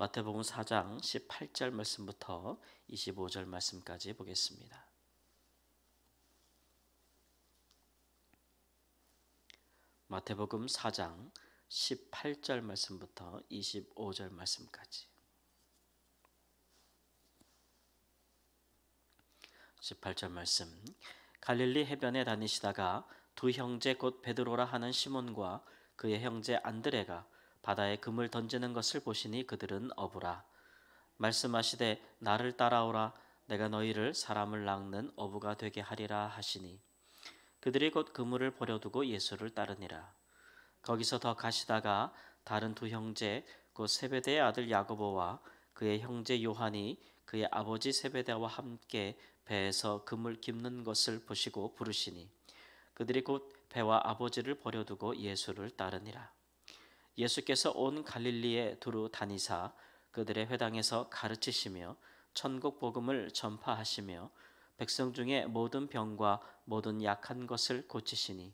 마태복음 4장 18절 말씀부터 25절 말씀까지 보겠습니다. 마태복음 4장 18절 말씀부터 25절 말씀까지. 18절 말씀. 갈릴리 해변에 다니시다가 두 형제 곧 베드로라 하는 시몬과 그의 형제 안드레가 바다에 금을 던지는 것을 보시니 그들은 어부라. 말씀하시되 나를 따라오라. 내가 너희를 사람을 낚는 어부가 되게 하리라 하시니 그들이 곧 그물을 버려두고 예수를 따르니라. 거기서 더 가시다가 다른 두 형제 곧 세베대의 아들 야고보와 그의 형제 요한이 그의 아버지 세베대와 함께 배에서 금을 깁는 것을 보시고 부르시니 그들이 곧 배와 아버지를 버려두고 예수를 따르니라. 예수께서 온 갈릴리에 두루 다니사 그들의 회당에서 가르치시며 천국 복음을 전파하시며 백성 중에 모든 병과 모든 약한 것을 고치시니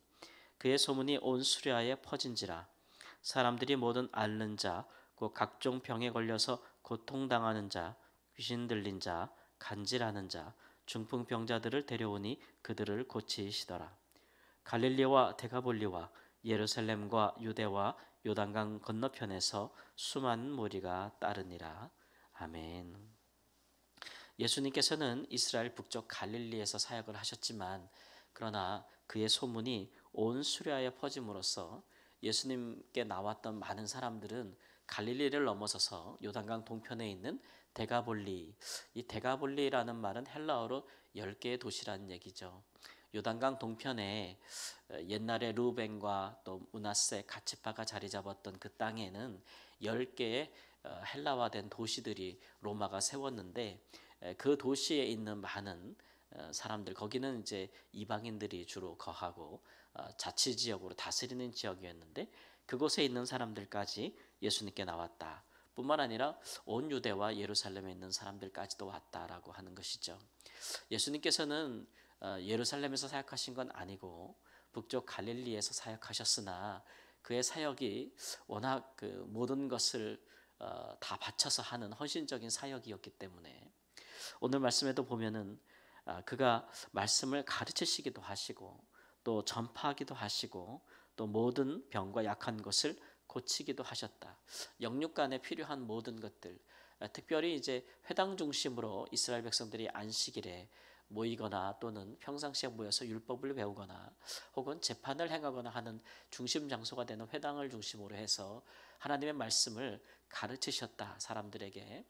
그의 소문이 온 수리아에 퍼진지라. 사람들이 모든 앓는 자, 곧 각종 병에 걸려서 고통당하는 자, 귀신 들린 자, 간질하는 자, 중풍병자들을 데려오니 그들을 고치시더라. 갈릴리와 데가볼리와 예루살렘과 유대와 요단강 건너편에서 수많은 무리가 따르니라. 아멘. 예수님께서는 이스라엘 북쪽 갈릴리에서 사역을 하셨지만 그러나 그의 소문이 온 수리아에 퍼짐으로써 예수님께 나왔던 많은 사람들은 갈릴리를 넘어서서 요단강 동편에 있는 데가볼리, 이 데가볼리라는 말은 헬라어로 10개의 도시라는 얘기죠. 요단강 동편에 옛날에 루벤과 또 므낫세 가치파가 자리 잡았던 그 땅에는 10개의 헬라화된 도시들이 로마가 세웠는데 그 도시에 있는 많은 사람들, 거기는 이제 이방인들이 주로 거하고 자치지역으로 다스리는 지역이었는데 그곳에 있는 사람들까지 예수님께 나왔다. 뿐만 아니라 온 유대와 예루살렘에 있는 사람들까지도 왔다라고 하는 것이죠. 예수님께서는 예루살렘에서 사역하신 건 아니고 북쪽 갈릴리에서 사역하셨으나 그의 사역이 워낙 그 모든 것을 다 바쳐서 하는 헌신적인 사역이었기 때문에 오늘 말씀에도 보면은 그가 말씀을 가르치시기도 하시고 또 전파하기도 하시고 또 모든 병과 약한 것을 고치기도 하셨다. 영육간에 필요한 모든 것들, 특별히 이제 회당 중심으로 이스라엘 백성들이 안식일에 모이거나 또는 평상시에 모여서 율법을 배우거나 혹은 재판을 행하거나 하는 중심 장소가 되는 회당을 중심으로 해서 하나님의 말씀을 가르치셨다, 사람들에게.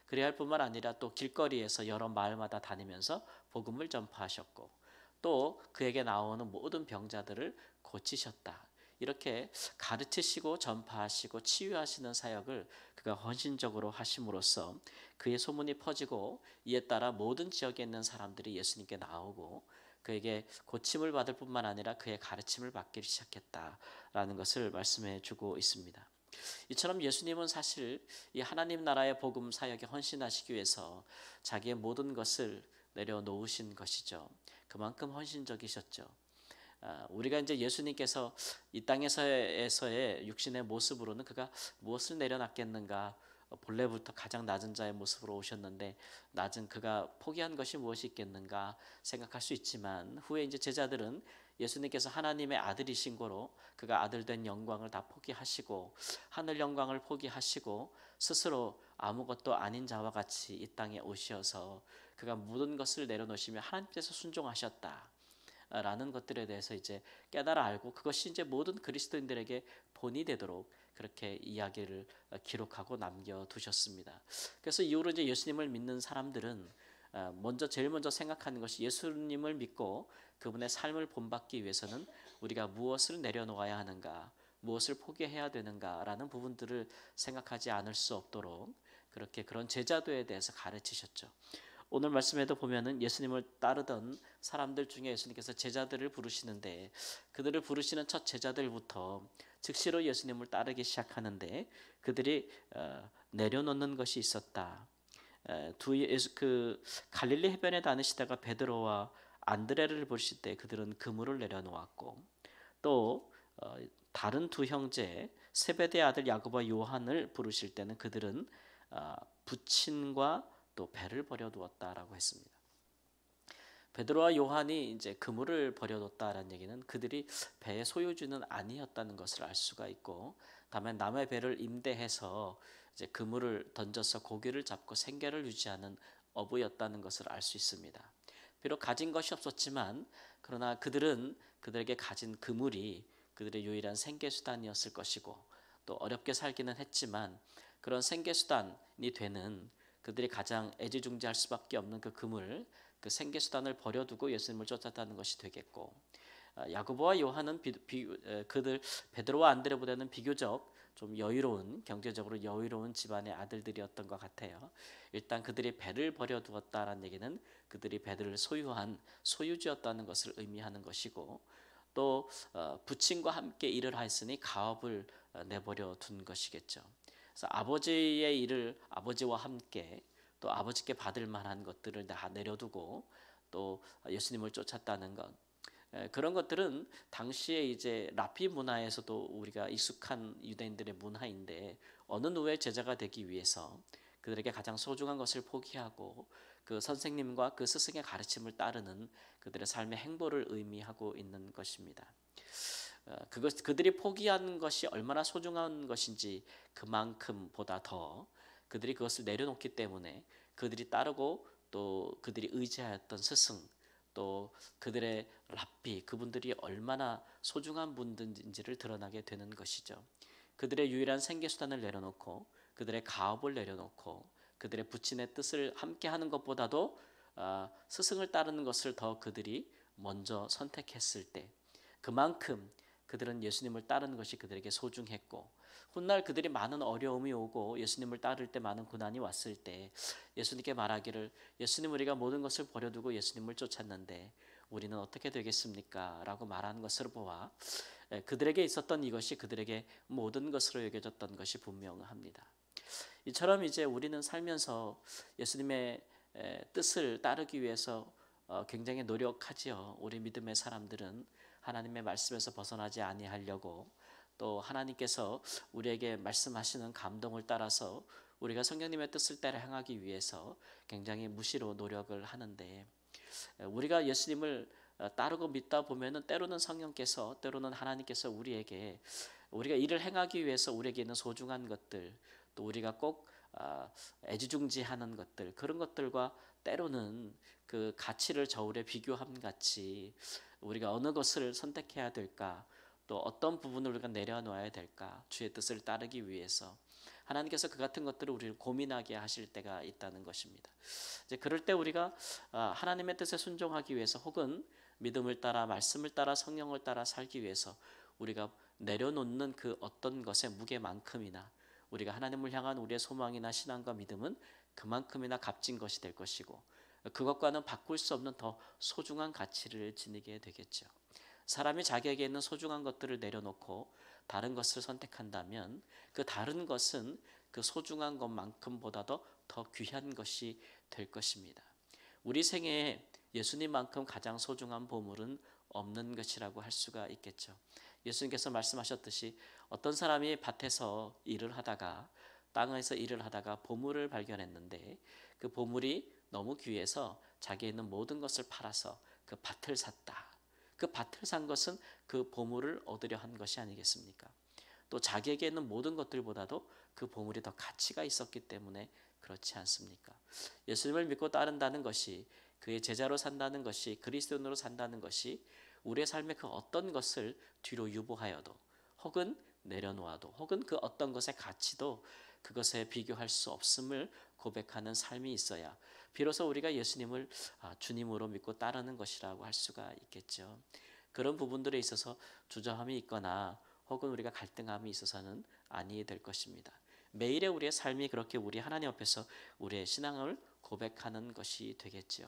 그래야 할 뿐만 아니라 또 길거리에서 여러 마을마다 다니면서 복음을 전파하셨고 또 그에게 나오는 모든 병자들을 고치셨다. 이렇게 가르치시고 전파하시고 치유하시는 사역을 그가 헌신적으로 하심으로써 그의 소문이 퍼지고 이에 따라 모든 지역에 있는 사람들이 예수님께 나오고 그에게 고침을 받을 뿐만 아니라 그의 가르침을 받기 시작했다라는 것을 말씀해 주고 있습니다. 이처럼 예수님은 사실 이 하나님 나라의 복음 사역에 헌신하시기 위해서 자기의 모든 것을 내려놓으신 것이죠. 그만큼 헌신적이셨죠. 우리가 이제 예수님께서 이 땅에서의 육신의 모습으로는 그가 무엇을 내려놨겠는가, 본래부터 가장 낮은 자의 모습으로 오셨는데 낮은 그가 포기한 것이 무엇이 있겠는가 생각할 수 있지만 후에 이제 제자들은 예수님께서 하나님의 아들이신 거로 그가 아들된 영광을 다 포기하시고 하늘 영광을 포기하시고 스스로 아무것도 아닌 자와 같이 이 땅에 오셔서 그가 모든 것을 내려놓으시며 하나님께서 순종하셨다 라는 것들에 대해서 이제 깨달아 알고 그것이 이제 모든 그리스도인들에게 본이 되도록 그렇게 이야기를 기록하고 남겨두셨습니다. 그래서 이후로 이제 예수님을 믿는 사람들은 제일 먼저 생각하는 것이 예수님을 믿고 그분의 삶을 본받기 위해서는 우리가 무엇을 내려놓아야 하는가, 무엇을 포기해야 되는가라는 부분들을 생각하지 않을 수 없도록 그렇게 그런 제자도에 대해서 가르치셨죠. 오늘 말씀에도 보면은 예수님을 따르던 사람들 중에 예수님께서 제자들을 부르시는데 그들을 부르시는 첫 제자들부터 즉시로 예수님을 따르기 시작하는데 그들이 내려놓는 것이 있었다. 그 갈릴리 해변에 다니시다가 베드로와 안드레를 보실 때 그들은 그물을 내려놓았고 또 다른 두 형제 세베대 아들 야고보와 요한을 부르실 때는 그들은 부친과 또 배를 버려두었다라고 했습니다. 베드로와 요한이 이제 그물을 버려뒀다라는 얘기는 그들이 배의 소유주는 아니었다는 것을 알 수가 있고, 다만 남의 배를 임대해서 이제 그물을 던져서 고기를 잡고 생계를 유지하는 어부였다는 것을 알 수 있습니다. 비록 가진 것이 없었지만 그러나 그들은 그들에게 가진 그물이 그들의 유일한 생계 수단이었을 것이고, 또 어렵게 살기는 했지만 그런 생계 수단이 되는 그들이 가장 애지중지할 수밖에 없는 그 그물, 그 생계 수단을 버려두고 예수님을 쫓았다는 것이 되겠고, 야고보와 요한은 그들 베드로와 안드레보다는 비교적 좀 여유로운, 경제적으로 여유로운 집안의 아들들이었던 것 같아요. 일단 그들이 배를 버려두었다라는 얘기는 그들이 배를 소유한 소유주였다는 것을 의미하는 것이고, 또 부친과 함께 일을 하였으니 가업을 내버려 둔 것이겠죠. 그래서 아버지의 일을 아버지와 함께 또 아버지께 받을 만한 것들을 다 내려두고 또 예수님을 쫓았다는 것, 그런 것들은 당시에 이제 라피 문화에서도 우리가 익숙한 유대인들의 문화인데, 어느 누의 제자가 되기 위해서 그들에게 가장 소중한 것을 포기하고 그 선생님과 그 스승의 가르침을 따르는 그들의 삶의 행보를 의미하고 있는 것입니다. 그들이 포기한 것이 얼마나 소중한 것인지 그만큼보다 더 그들이 그것을 내려놓기 때문에 그들이 따르고 또 그들이 의지하였던 스승, 또 그들의 랍비, 그분들이 얼마나 소중한 분들인지를 드러나게 되는 것이죠. 그들의 유일한 생계수단을 내려놓고 그들의 가업을 내려놓고 그들의 부친의 뜻을 함께 하는 것보다도 스승을 따르는 것을 더 그들이 먼저 선택했을 때, 그만큼 그들은 예수님을 따르는 것이 그들에게 소중했고, 훗날 그들이 많은 어려움이 오고 예수님을 따를 때 많은 고난이 왔을 때 예수님께 말하기를, 예수님, 우리가 모든 것을 버려두고 예수님을 쫓았는데 우리는 어떻게 되겠습니까? 라고 말하는 것을 보아 그들에게 있었던 이것이 그들에게 모든 것으로 여겨졌던 것이 분명합니다. 이처럼 이제 우리는 살면서 예수님의 뜻을 따르기 위해서 굉장히 노력하지요. 우리 믿음의 사람들은 하나님의 말씀에서 벗어나지 아니하려고, 또 하나님께서 우리에게 말씀하시는 감동을 따라서 우리가 성령님의 뜻을 따라 행하기 위해서 굉장히 무시로 노력을 하는데, 우리가 예수님을 따르고 믿다 보면은 때로는 성령께서, 때로는 하나님께서 우리에게 우리가 일을 행하기 위해서 우리에게 있는 소중한 것들, 또 우리가 꼭 애지중지하는 것들, 그런 것들과 때로는 그 가치를 저울에 비교함 같이 우리가 어느 것을 선택해야 될까, 또 어떤 부분을 우리가 내려놓아야 될까, 주의 뜻을 따르기 위해서 하나님께서 그 같은 것들을 우리를 고민하게 하실 때가 있다는 것입니다. 이제 그럴 때 우리가 하나님의 뜻에 순종하기 위해서, 혹은 믿음을 따라 말씀을 따라 성령을 따라 살기 위해서 우리가 내려놓는 그 어떤 것의 무게만큼이나 우리가 하나님을 향한 우리의 소망이나 신앙과 믿음은 그만큼이나 값진 것이 될 것이고, 그것과는 바꿀 수 없는 더 소중한 가치를 지니게 되겠죠. 사람이 자기에게 있는 소중한 것들을 내려놓고 다른 것을 선택한다면 그 다른 것은 그 소중한 것만큼보다도 더 귀한 것이 될 것입니다. 우리 생애에 예수님만큼 가장 소중한 보물은 없는 것이라고 할 수가 있겠죠. 예수님께서 말씀하셨듯이 어떤 사람이 밭에서 일을 하다가, 땅에서 일을 하다가 보물을 발견했는데 그 보물이 너무 귀해서 자기에 있는 모든 것을 팔아서 그 밭을 샀다. 그 밭을 산 것은 그 보물을 얻으려 한 것이 아니겠습니까? 또 자기에게 있는 모든 것들보다도 그 보물이 더 가치가 있었기 때문에 그렇지 않습니까? 예수님을 믿고 따른다는 것이, 그의 제자로 산다는 것이, 그리스도인으로 산다는 것이 우리의 삶의 그 어떤 것을 뒤로 유보하여도, 혹은 내려놓아도, 혹은 그 어떤 것의 가치도 그것에 비교할 수 없음을 고백하는 삶이 있어야 비로소 우리가 예수님을 주님으로 믿고 따르는 것이라고 할 수가 있겠죠. 그런 부분들에 있어서 주저함이 있거나 혹은 우리가 갈등함이 있어서는 아니 될 것입니다. 매일의 우리의 삶이 그렇게 우리 하나님 앞에서 우리의 신앙을 고백하는 것이 되겠지요.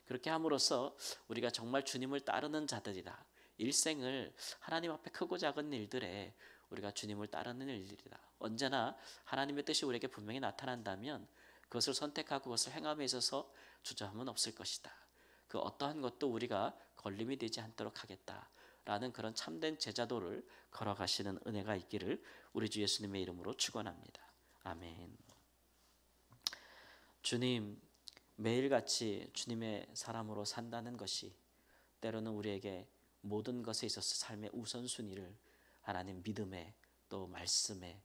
그렇게 함으로써 우리가 정말 주님을 따르는 자들이다, 일생을 하나님 앞에 크고 작은 일들에 우리가 주님을 따르는 일들이다, 언제나 하나님의 뜻이 우리에게 분명히 나타난다면 그것을 선택하고 그것을 행함에 있어서 주저함은 없을 것이다, 그 어떠한 것도 우리가 걸림이 되지 않도록 하겠다라는 그런 참된 제자도를 걸어가시는 은혜가 있기를 우리 주 예수님의 이름으로 축원합니다. 아멘. 주님, 매일같이 주님의 사람으로 산다는 것이 때로는 우리에게 모든 것에 있어서 삶의 우선순위를 하나님 믿음에 또 말씀에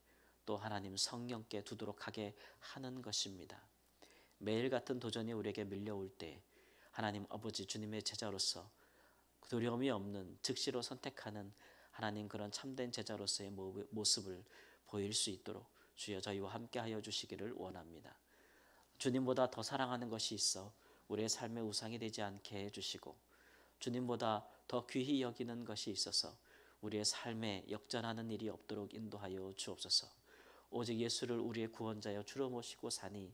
또 하나님 성령께 두도록 하게 하는 것입니다. 매일 같은 도전이 우리에게 밀려올 때 하나님 아버지 주님의 제자로서 두려움이 없는 즉시로 선택하는 하나님 그런 참된 제자로서의 모습을 보일 수 있도록 주여 저희와 함께하여 주시기를 원합니다. 주님보다 더 사랑하는 것이 있어 우리의 삶의 우상이 되지 않게 해주시고 주님보다 더 귀히 여기는 것이 있어서 우리의 삶에 역전하는 일이 없도록 인도하여 주옵소서. 오직 예수를 우리의 구원자여 주로 모시고 사니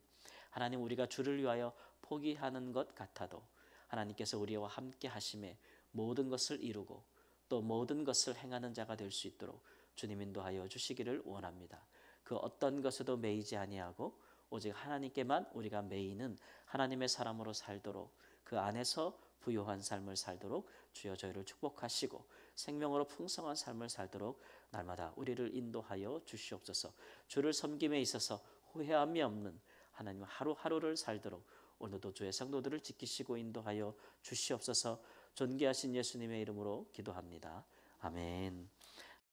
하나님 우리가 주를 위하여 포기하는 것 같아도 하나님께서 우리와 함께 하심에 모든 것을 이루고 또 모든 것을 행하는 자가 될 수 있도록 주님 인도하여 주시기를 원합니다. 그 어떤 것에도 매이지 아니하고 오직 하나님께만 우리가 매이는 하나님의 사람으로 살도록 그 안에서 부요한 삶을 살도록 주여 저희를 축복하시고 생명으로 풍성한 삶을 살도록 날마다 우리를 인도하여 주시옵소서. 주를 섬김에 있어서 후회함이 없는 하나님 하루하루를 살도록 오늘도 주의 성도들을 지키시고 인도하여 주시옵소서. 존귀하신 예수님의 이름으로 기도합니다. 아멘.